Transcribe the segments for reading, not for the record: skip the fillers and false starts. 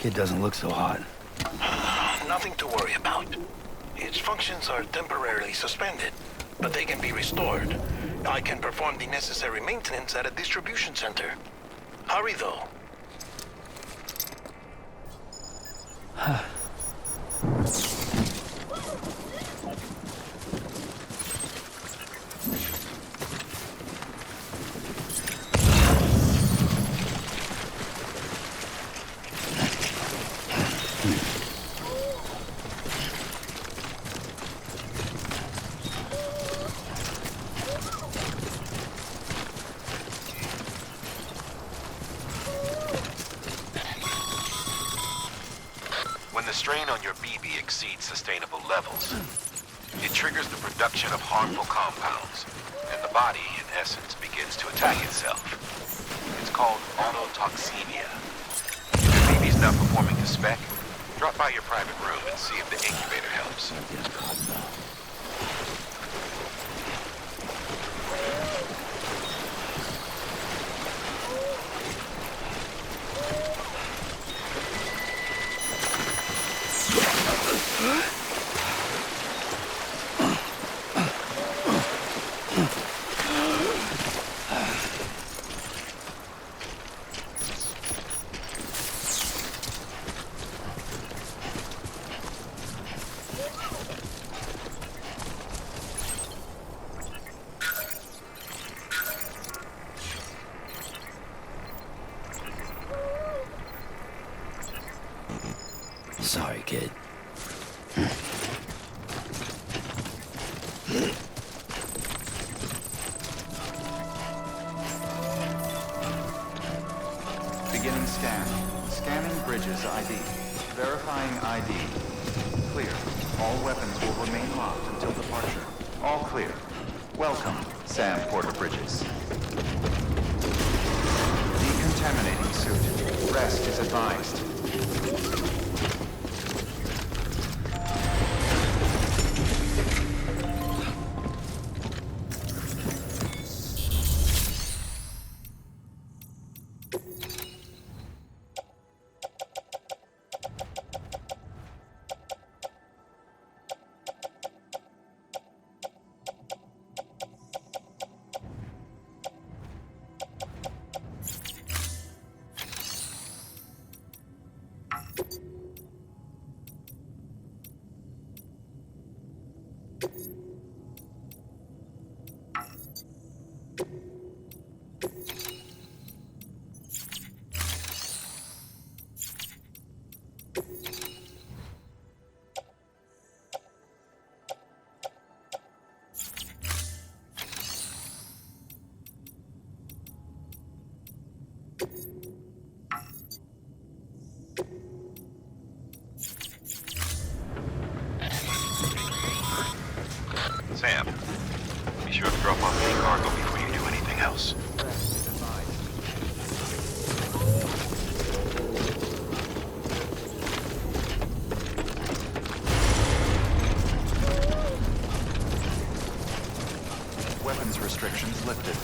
Kid doesn't look so hot. Nothing to worry about. Its functions are temporarily suspended, but they can be restored. I can perform the necessary maintenance at a distribution center. Hurry, though. When the strain on your BB exceeds sustainable levels, it triggers the production of harmful compounds, and the body, in essence, begins to attack itself. It's called autotoxemia. If your BB's not performing to spec, drop by your private room and see if the incubator helps. Sorry, kid. Beginning scan. Scanning bridges ID. Verifying ID. Clear. All weapons will remain locked until departure. All clear. Welcome, Sam Porter Bridges. Decontaminating suit. Rest is advised. Sam, be sure to drop off any cargo before you do anything else. Weapons restrictions lifted.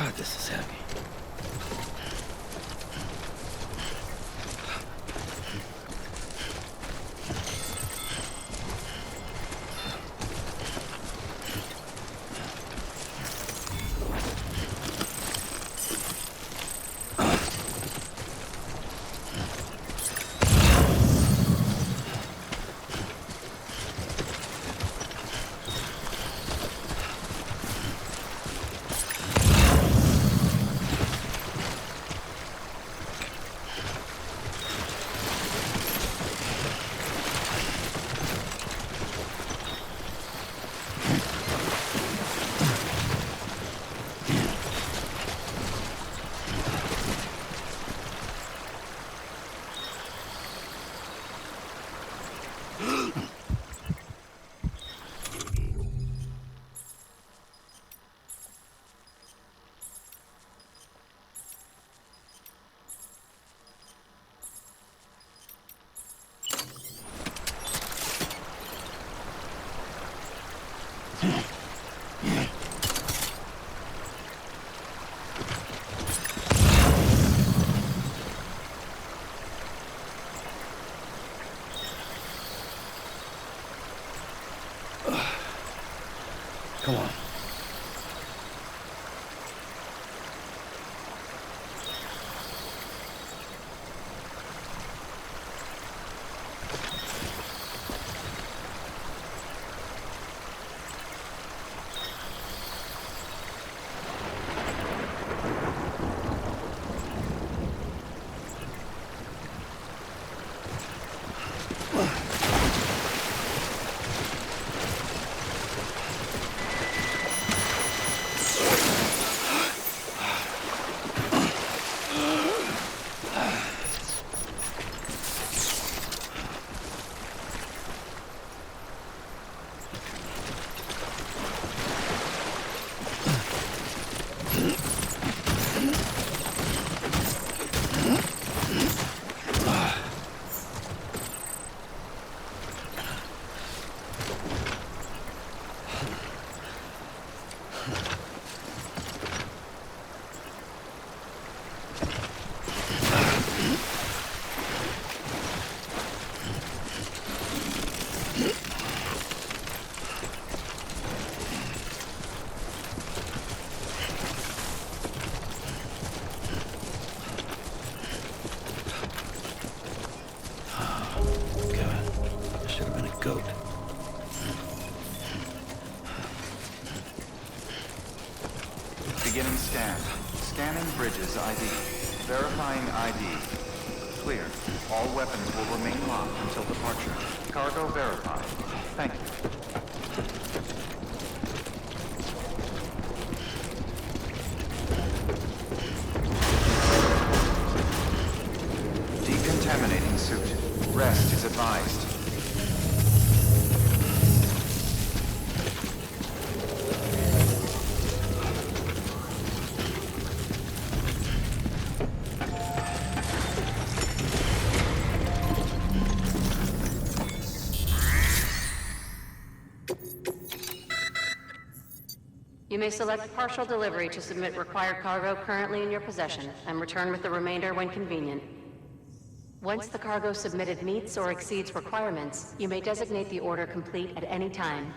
God, this is heavy. Come on. Goat. Beginning scan. Scanning bridges ID. Verifying ID. Clear. All weapons will remain locked until departure. Cargo verified. Thank you. Decontaminating suit. Rest is advised. You may select partial delivery to submit required cargo currently in your possession, and return with the remainder when convenient. Once the cargo submitted meets or exceeds requirements, you may designate the order complete at any time.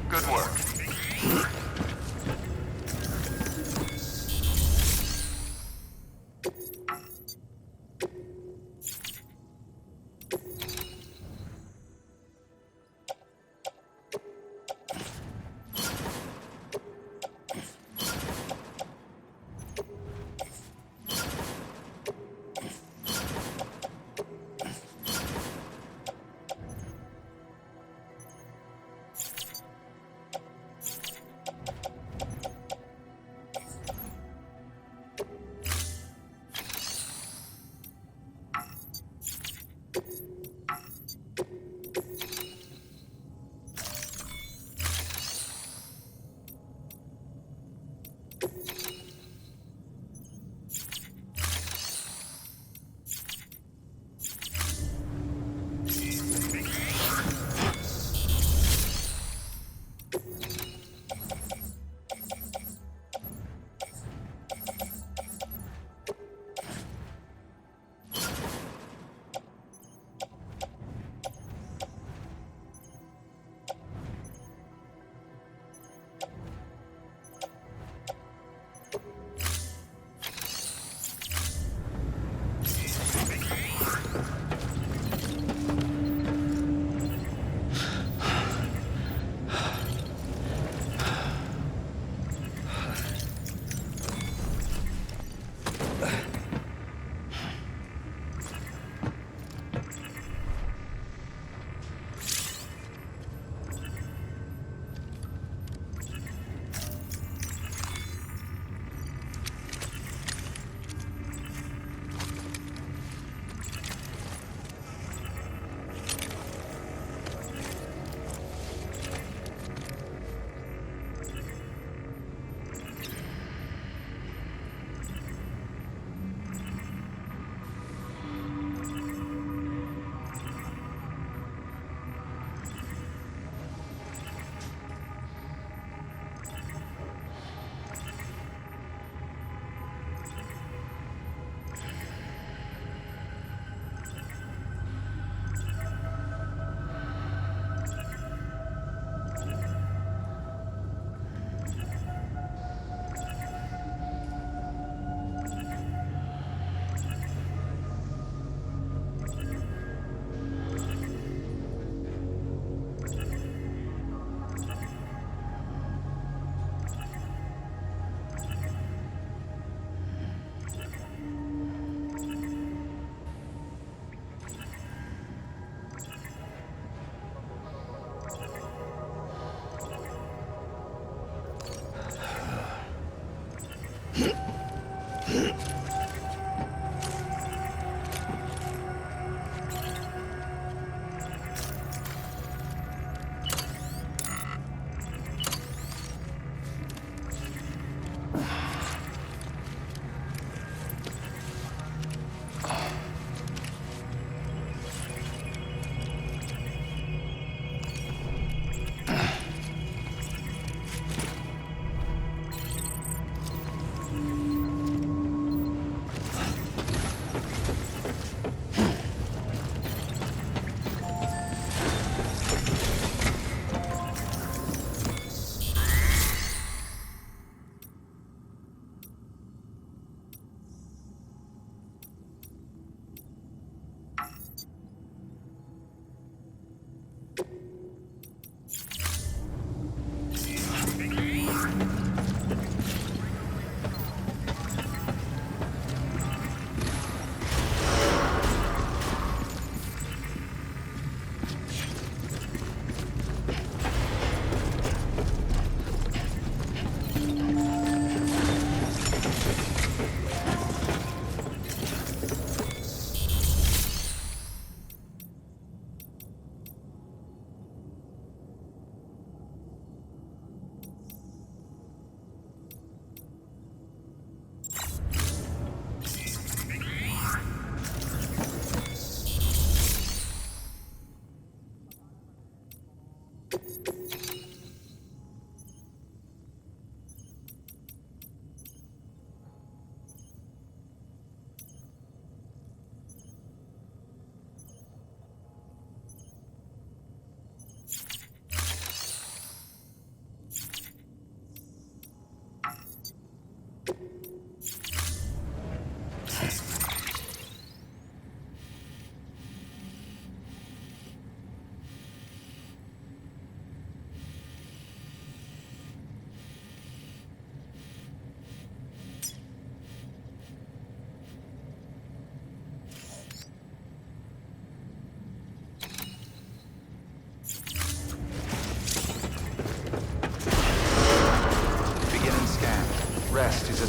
Good work.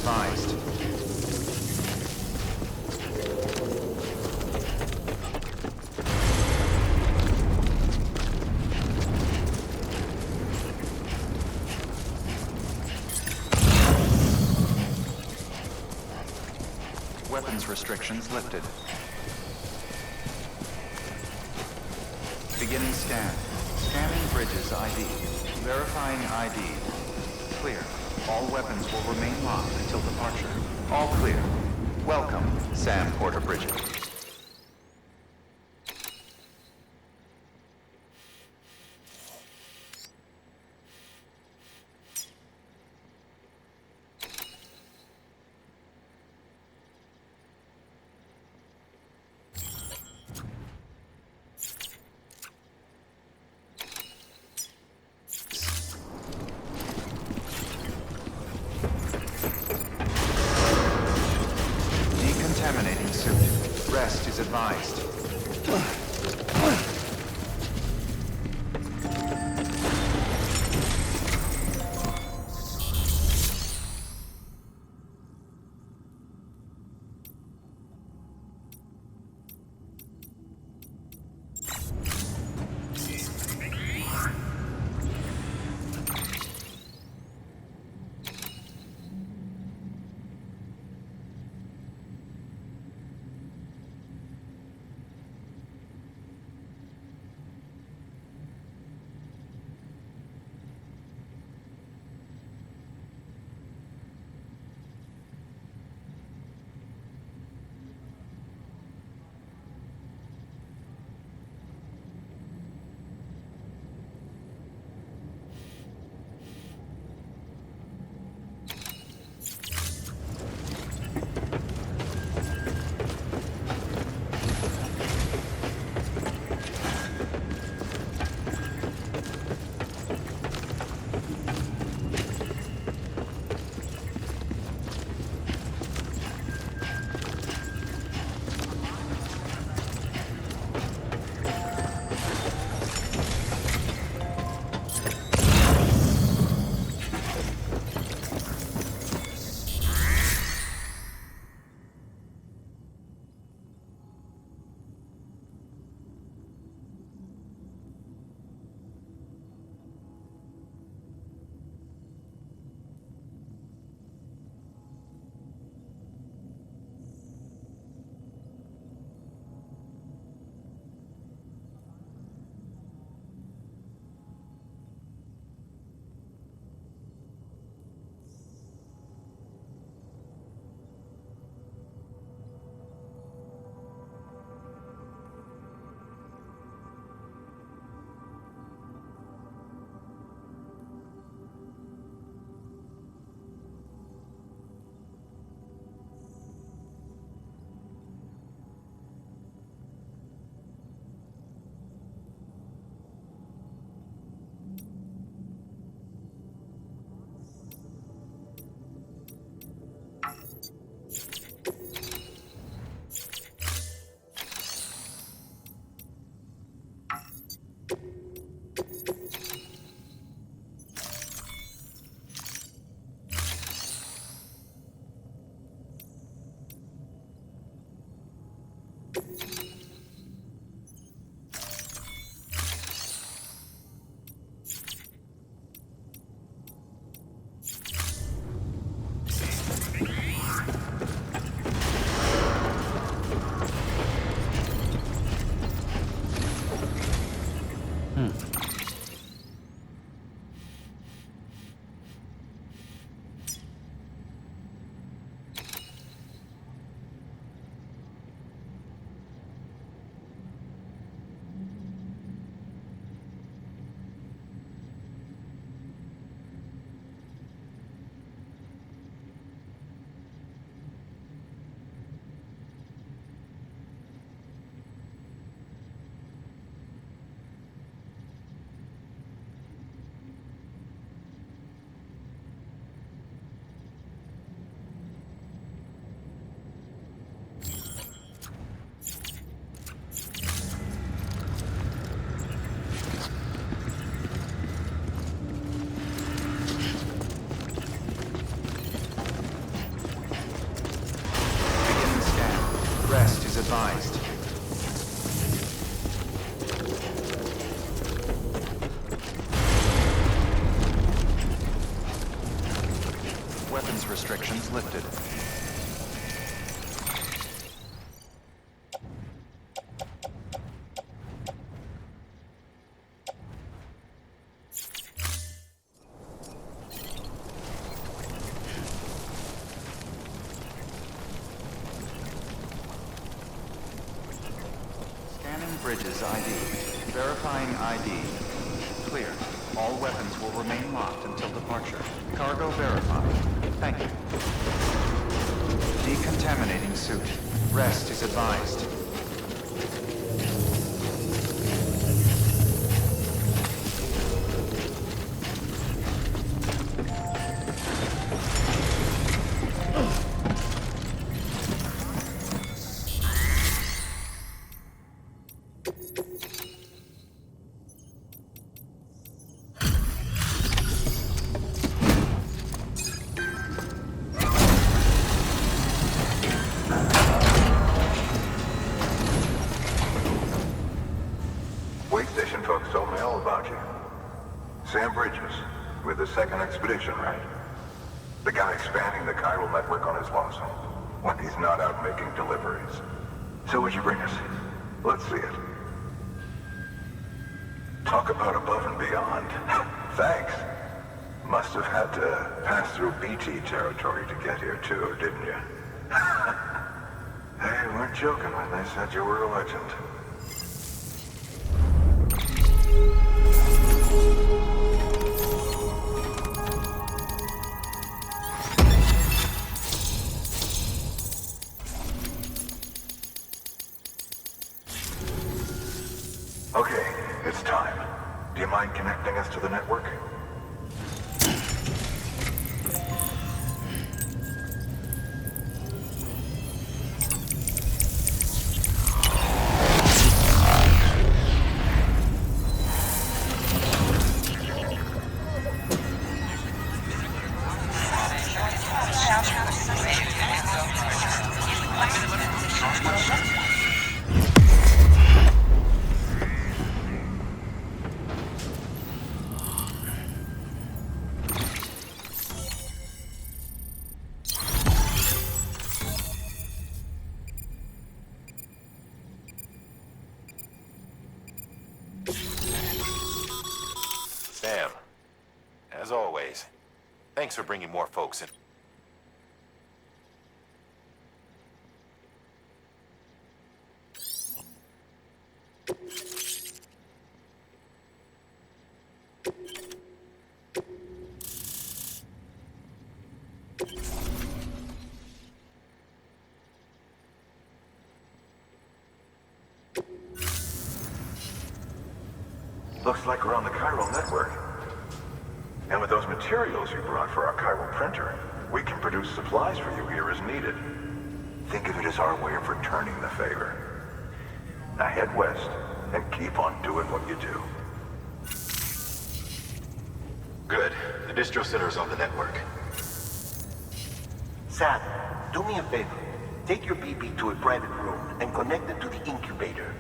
advised. Weapons restrictions lifted. Beginning scan. Scanning bridges ID. Verifying ID. Clear. All weapons will remain locked until departure. All clear. Welcome, Sam Porter Bridges. Decontaminating suit. weapons restrictions lifted. Scanning bridges ID. Verifying ID. Clear. All weapons will remain locked until departure. Cargo verified. Thank you. Decontaminating suit. Rest is advised. Station folks told me all about you. Sam Bridges, with the second expedition, right? The guy expanding the chiral network on his lonesome, when he's not out making deliveries. So what'd you bring us? Let's see it. Talk about above and beyond. Thanks. Must have had to pass through BT territory to get here too, didn't you? They weren't joking when they said you were a legend. Okay, it's time. Do you mind connecting us to the network? Sam, as always, thanks for bringing more folks in. Looks like we're on the chiral network. And with those materials you brought for our chiral printer, we can produce supplies for you here as needed. Think of it as our way of returning the favor. Now head west and keep on doing what you do. Good. The distro center is on the network. Sam, do me a favor. Take your BB to a private room and connect it to the incubator.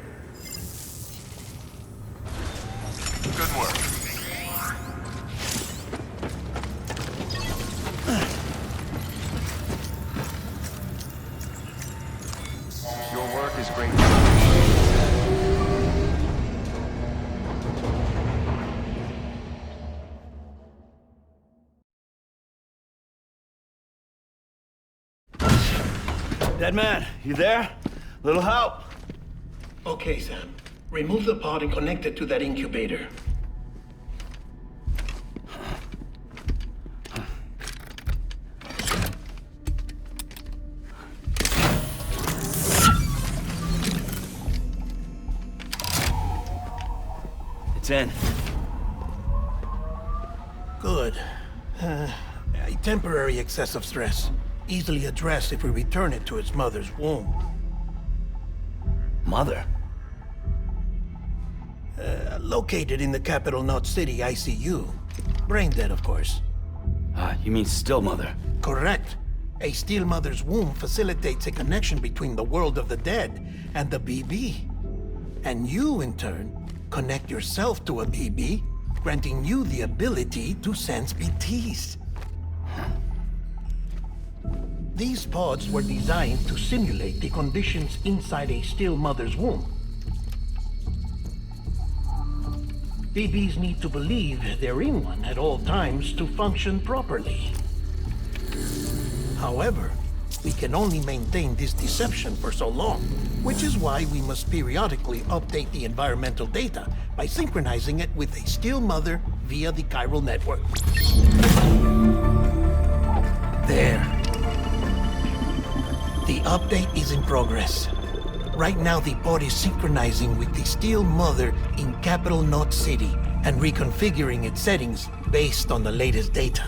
Good work. Your work is great. Dead man, you there? Little help? Okay, Sam. Remove the pod and connect it to that incubator. It's in. Good. A temporary excessive stress. Easily addressed if we return it to its mother's womb. Mother? Located in the capital Knot City ICU. Brain dead, of course. You mean still mother? Correct. A still mother's womb facilitates a connection between the world of the dead and the BB. And you, in turn, connect yourself to a BB, granting you the ability to sense BTs. These pods were designed to simulate the conditions inside a still mother's womb. BBs need to believe they're in one at all times to function properly. However, we can only maintain this deception for so long, which is why we must periodically update the environmental data by synchronizing it with a still mother via the chiral network. There. The update is in progress. Right now, the pod is synchronizing with the still mother in Capital Knot City and reconfiguring its settings based on the latest data.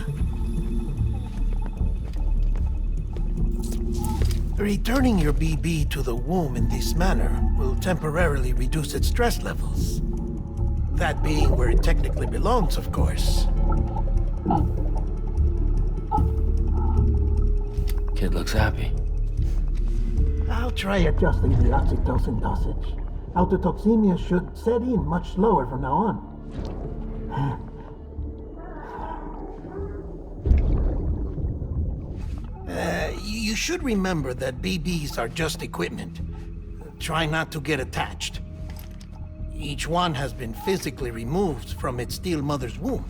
Returning your BB to the womb in this manner will temporarily reduce its stress levels. That being where it technically belongs, of course. Kid looks happy. I'll try adjusting the oxytocin dosage. Autotoxemia should set in much slower from now on. You should remember that BBs are just equipment. Try not to get attached. Each one has been physically removed from its still mother's womb.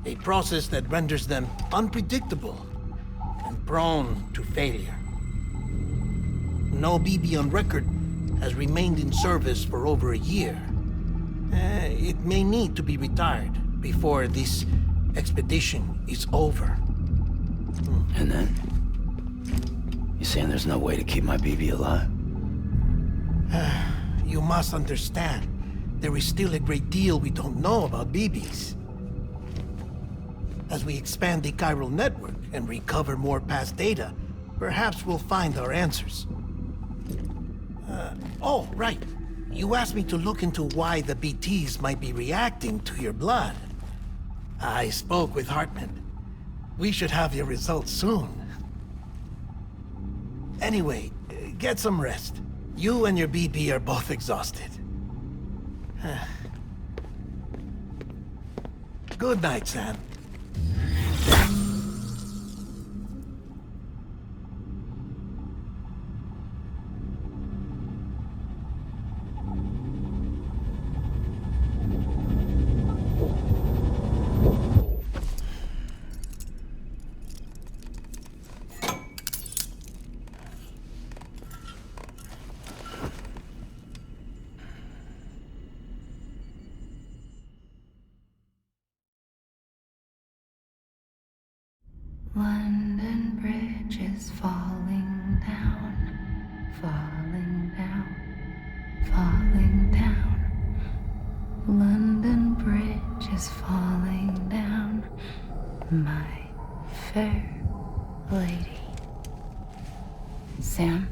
A process that renders them unpredictable and prone to failure. No BB on record has remained in service for over a year. It may need to be retired before this expedition is over. And then? You saying there's no way to keep my BB alive? You must understand, there is still a great deal we don't know about BBs. As we expand the chiral network and recover more past data, perhaps we'll find our answers. Oh, right. You asked me to look into why the BTs might be reacting to your blood. I spoke with Hartman. We should have your results soon. Anyway, get some rest. You and your BB are both exhausted. Good night, Sam. London Bridge is falling down, falling down, falling down. London Bridge is falling down, my fair lady. Sam?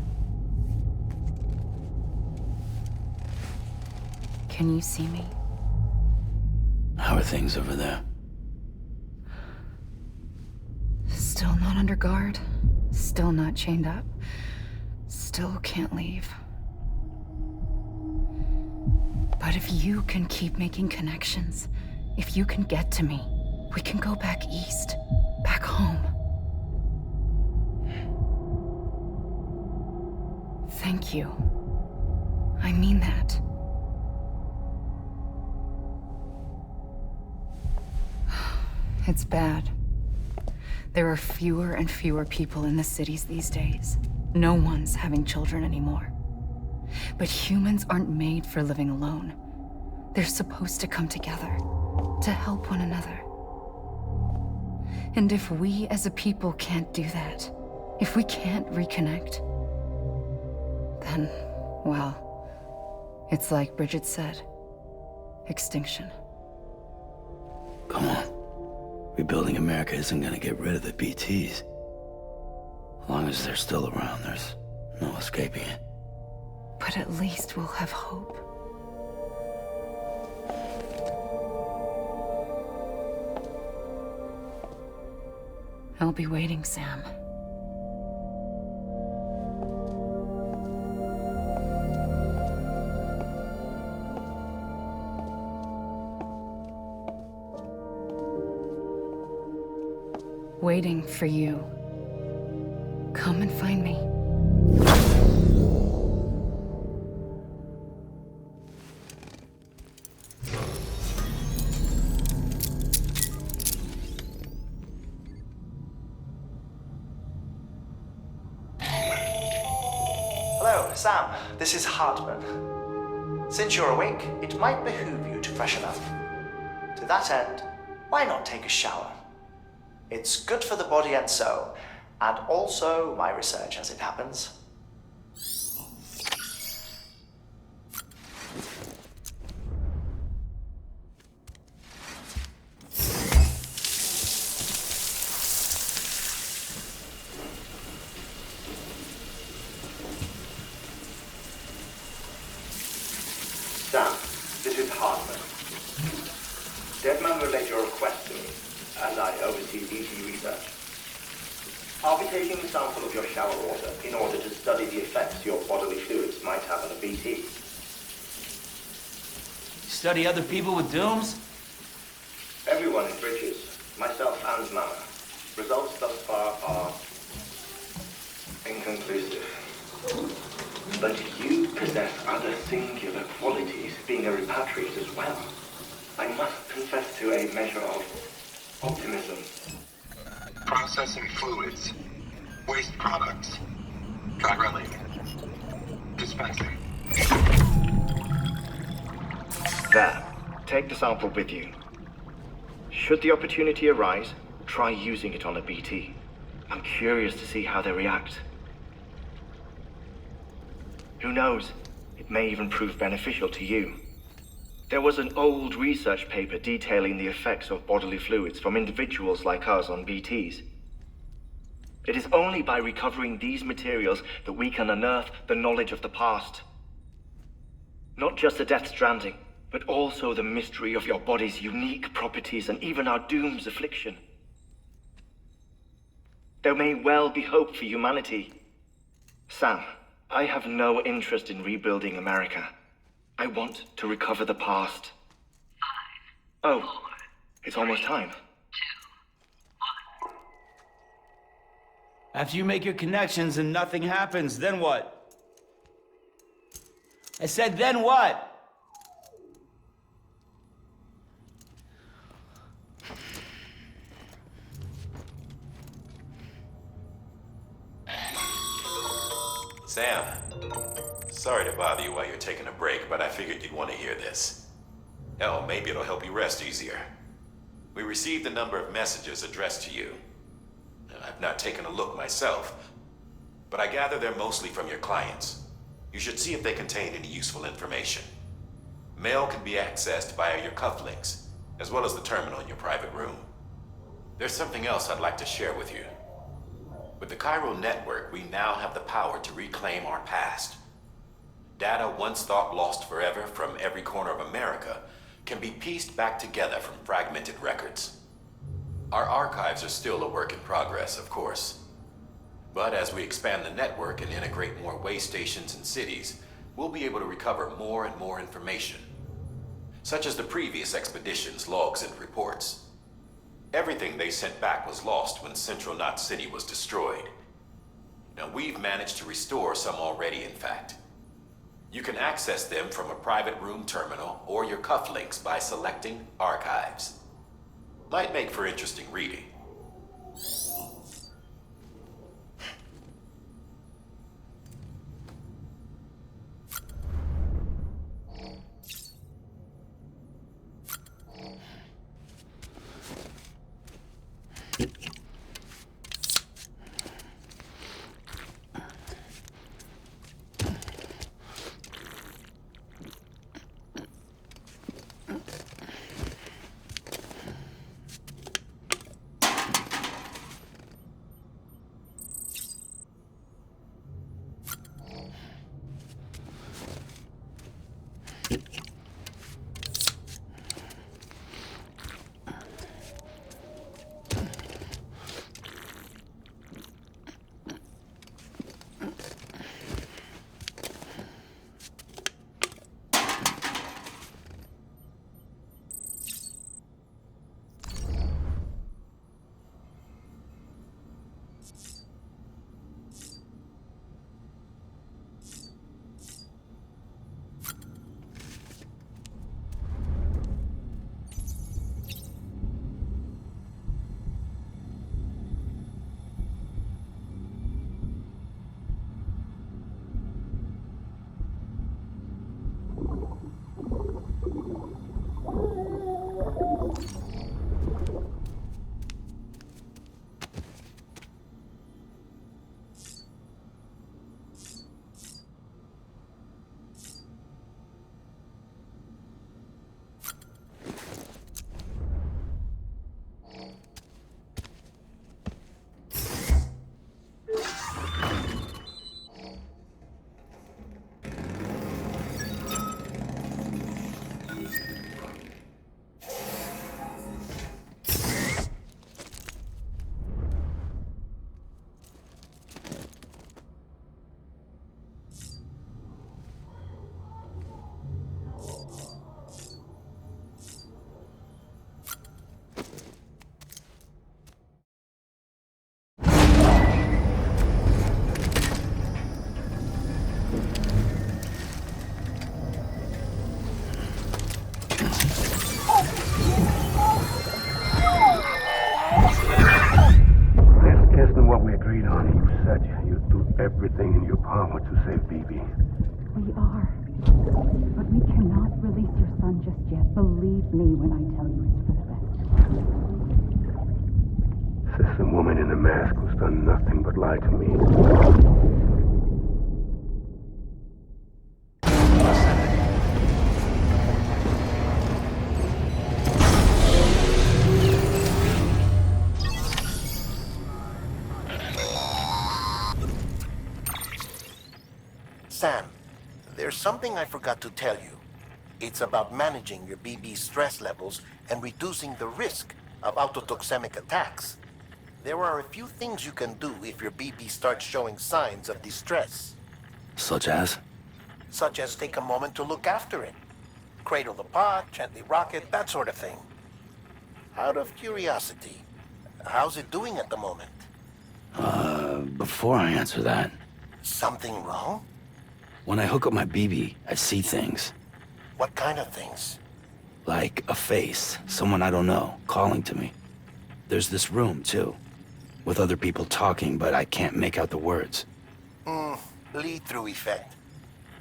Can you see me? How are things over there? Still not under guard, still not chained up, still can't leave. But if you can keep making connections, if you can get to me, we can go back east, back home. Thank you. I mean that. It's bad. There are fewer and fewer people in the cities these days. No one's having children anymore. But humans aren't made for living alone. They're supposed to come together, to help one another. And if we as a people can't do that, if we can't reconnect, then, well, it's like Bridget said, extinction. Come on. Rebuilding America isn't gonna get rid of the BTs. As long as they're still around, there's no escaping it. But at least we'll have hope. I'll be waiting, Sam. Waiting for you. Come and find me. Hello, Sam. This is Hartman. Since you're awake, it might behoove you to freshen up. To that end, why not take a shower? It's good for the body and soul, and also my research as it happens. Sam, this is Hartman. Deadman relayed your request to me, and I oversee BT research. I'll be taking a sample of your shower water in order to study the effects your bodily fluids might have on a BT. Study other people with dooms? Everyone in Bridges, myself and Mama. Results thus far are inconclusive. But you possess other singular qualities, being a repatriate as well. I must confess to a measure of optimism. Processing fluids. Waste products. Drilling. Dispensing. There. Take the sample with you. Should the opportunity arise, try using it on a BT. I'm curious to see how they react. Who knows? It may even prove beneficial to you. There was an old research paper detailing the effects of bodily fluids from individuals like us on BTs. It is only by recovering these materials that we can unearth the knowledge of the past. Not just the Deathstranding, but also the mystery of your body's unique properties and even our doom's affliction. There may well be hope for humanity. Sam, I have no interest in rebuilding America. I want to recover the past. 5, 4, it's almost time. 2, 1. After you make your connections and nothing happens, then what? I said, then what? Sam, sorry to bother you while you're taking a break, but I figured you'd want to hear this. Hell, maybe it'll help you rest easier. We received a number of messages addressed to you. I've not taken a look myself, but I gather they're mostly from your clients. You should see if they contain any useful information. Mail can be accessed via your cufflinks, as well as the terminal in your private room. There's something else I'd like to share with you. With the Chiral network, we now have the power to reclaim our past. Data once thought lost forever from every corner of America can be pieced back together from fragmented records. Our archives are still a work in progress, of course. But as we expand the network and integrate more way stations and cities, we'll be able to recover more and more information, such as the previous expedition's logs and reports. Everything they sent back was lost when Central Knot City was destroyed. Now, we've managed to restore some already, in fact. You can access them from a private room terminal or your cufflinks by selecting Archives. Might make for interesting reading. agreed on. You said you'd do everything in your power to save BB. We are. But we cannot release your son just yet. Believe me when I tell you it's for the best. Says the woman in the mask who's done nothing but lie to me. Sam, there's something I forgot to tell you. It's about managing your BB stress levels and reducing the risk of autotoxemic attacks. There are a few things you can do if your BB starts showing signs of distress. Such as? Such as take a moment to look after it. Cradle the pod, gently rock it, that sort of thing. Out of curiosity, how's it doing at the moment? Before I answer that, Something wrong? when I hook up my BB, I see things. What kind of things? Like a face, someone I don't know, calling to me. There's this room, too, with other people talking, but I can't make out the words. Lead-through effect.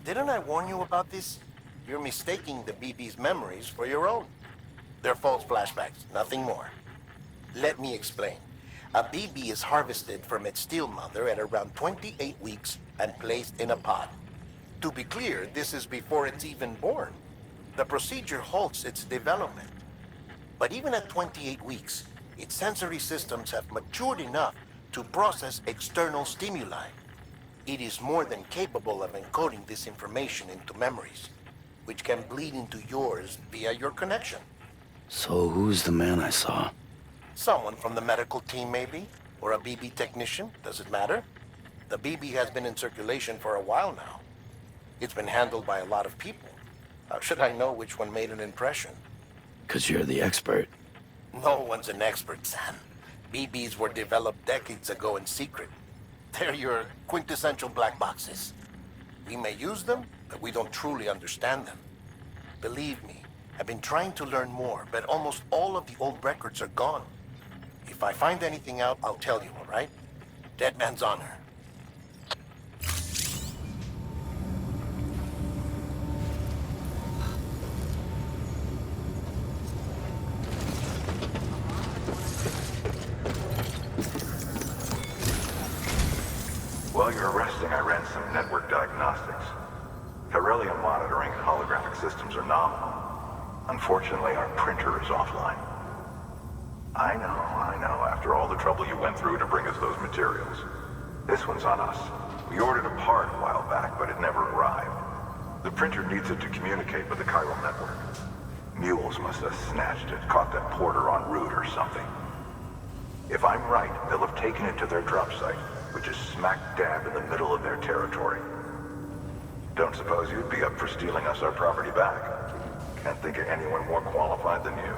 Didn't I warn you about this? You're mistaking the BB's memories for your own. They're false flashbacks, nothing more. Let me explain. A BB is harvested from its steel mother at around 28 weeks and placed in a pod. To be clear, this is before it's even born. The procedure halts its development. But even at 28 weeks, its sensory systems have matured enough to process external stimuli. It is more than capable of encoding this information into memories, which can bleed into yours via your connection. So who's the man I saw? Someone from the medical team, maybe? Or a BB technician? Does it matter? The BB has been in circulation for a while now. It's been handled by a lot of people. How should I know which one made an impression? 'Cause you're the expert. No one's an expert, Sam. BBs were developed decades ago in secret. They're your quintessential black boxes. We may use them, but we don't truly understand them. Believe me, I've been trying to learn more, but almost all of the old records are gone. If I find anything out, I'll tell you, all right? Dead man's honor. While you're resting, I ran some network diagnostics. Beryllium monitoring and holographic systems are nominal. Unfortunately, our printer is offline. I know, after all the trouble you went through to bring us those materials. This one's on us. We ordered a part a while back, but it never arrived. The printer needs it to communicate with the chiral network. Mules must have snatched it, caught that porter en route or something. If I'm right, they'll have taken it to their drop site, which is smack dab in the middle of their territory. Don't suppose you'd be up for stealing us our property back? Can't think of anyone more qualified than you.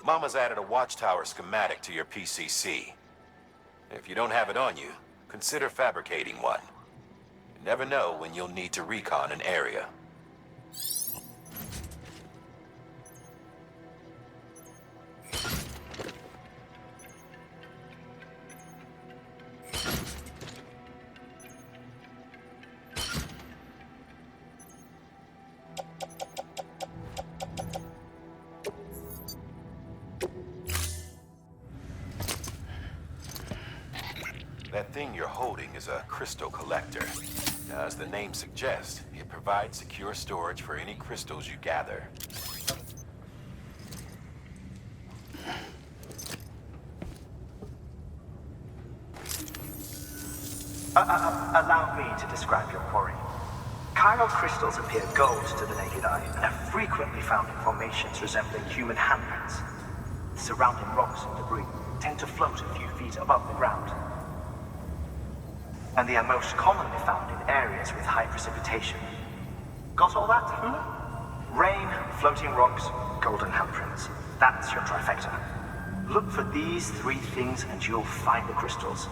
Mama's added a watchtower schematic to your PCC. If you don't have it on you, consider fabricating one. You never know when you'll need to recon an area. That thing you're holding is a crystal collector. Now, as the name suggests, it provides secure storage for any crystals you gather. Allow me to describe your quarry. Chiral crystals appear gold to the naked eye and are frequently found in formations resembling human handprints. The surrounding rocks and debris tend to float a few feet above the ground. And they are most commonly found in areas with high precipitation. Got all that? Rain, floating rocks, golden handprints. That's your trifecta. Look for these three things and you'll find the crystals.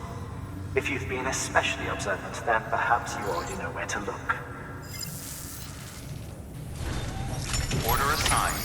If you've been especially observant, then perhaps you already know where to look. Order assigned.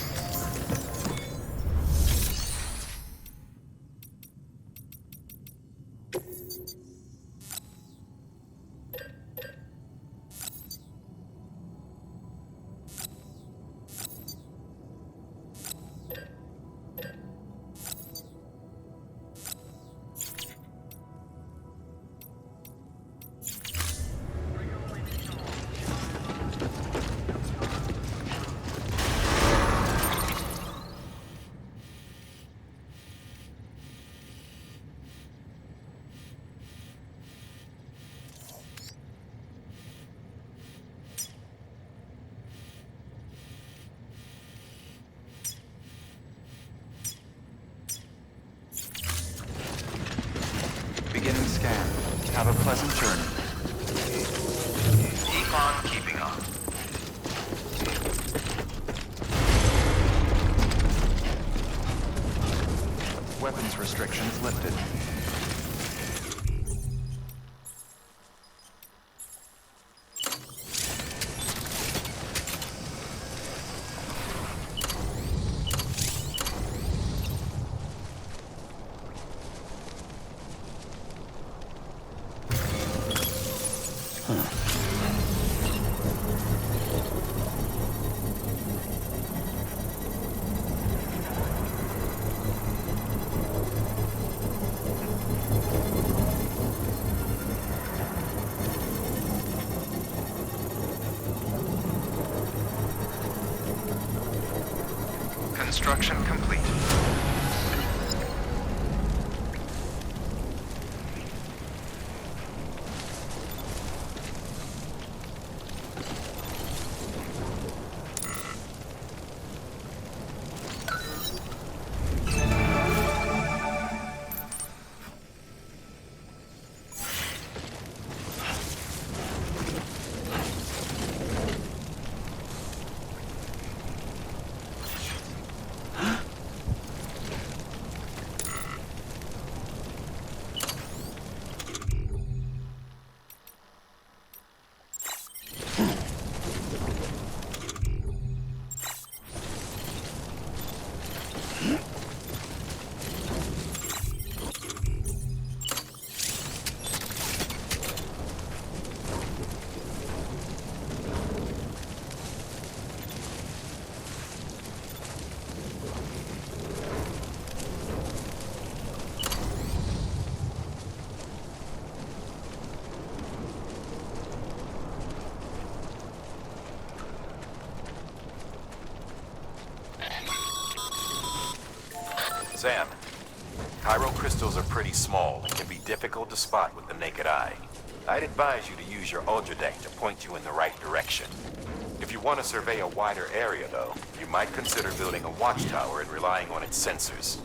Beginning scan. Have a pleasant journey. Keep on keeping on. Weapons restrictions lifted. Construction complete. Sam, Chiral crystals are pretty small and can be difficult to spot with the naked eye. I'd advise you to use your Ultradeck to point you in the right direction. If you want to survey a wider area, though, you might consider building a watchtower and relying on its sensors.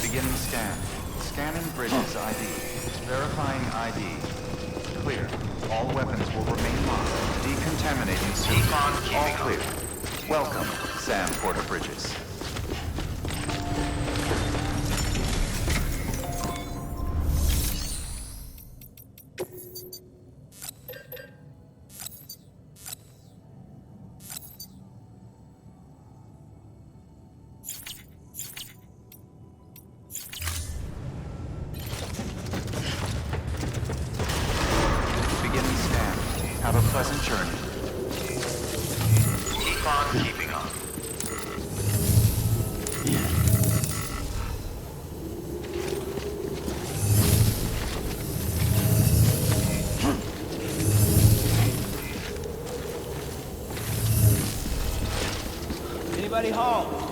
Beginning scan. Scanning bridges ID. Verifying ID. Clear. All weapons will remain locked. Decontaminating soon. Keep on All keeping clear. Welcome, Sam Porter Bridges. Beginning scan. Have a pleasant journey. Keep on keeping on. Anybody home?